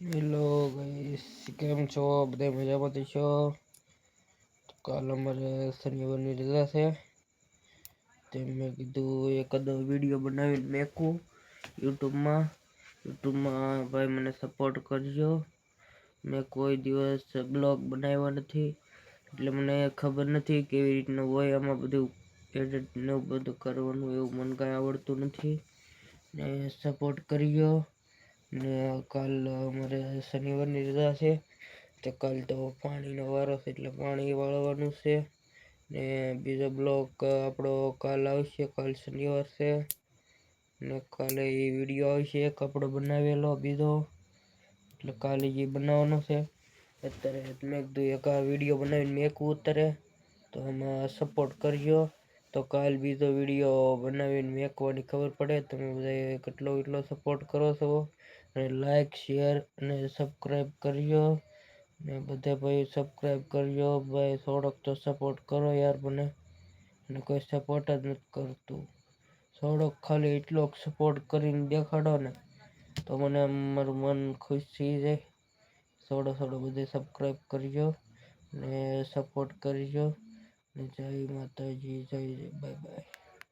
Hello guys, કેમ છો? બધા મજામાં છો? કાલ અમારે શનિવારની રજા છે, તેમ મેં કીધું એકાદો વિડીયો બનાવીને મેકું યુટ્યુબમાં ભાઈ મને સપોર્ટ કરજો. મેં કોઈ દિવસ બ્લોગ બનાવ્યા નથી, એટલે મને ખબર નથી કેવી રીતનું હોય આમાં બધું એડિટ ને બધું કરવાનું. એવું મને કાંઈ આવડતું નથી ને સપોર્ટ કરજો. ને કાલ અમારે શનિવારની રજા છે, તો કાલ તો પાણીનો વારો છે એટલે પાણી વાળવાનું છે. ને બીજો બ્લોગ આપણો કાલ આવશે. કાલ શનિવાર છે ને કાલે એ વિડીયો આવશે એક આપણો બનાવેલો બીજો, એટલે કાલે જે બનાવવાનો છે. અત્યારે મેં કીધું એક આ વિડીયો બનાવીને મેકું અત્યારે, તો એમાં સપોર્ટ કરજો. તો કાલ બીજો વિડીયો બનાવીને મેકવાની ખબર પડે તમે બધા કેટલો સપોર્ટ કરો છો. અને લાઈક, શેર અને સબસ્ક્રાઈબ કરજો. ને બધા ભાઈ સબસ્ક્રાઈબ કરજો ભાઈ, થોડોક તો સપોર્ટ કરો યાર મને. અને કોઈ સપોર્ટ જ નથી કરતું. થોડોક ખાલી એટલો સપોર્ટ કરીને દેખાડો ને તો મને મારું મન ખુશ થઈ જાય. થોડો બધે સબસ્ક્રાઈબ કરજો ને સપોર્ટ કરજો. ને જય માતાજી, જય બાય બાય.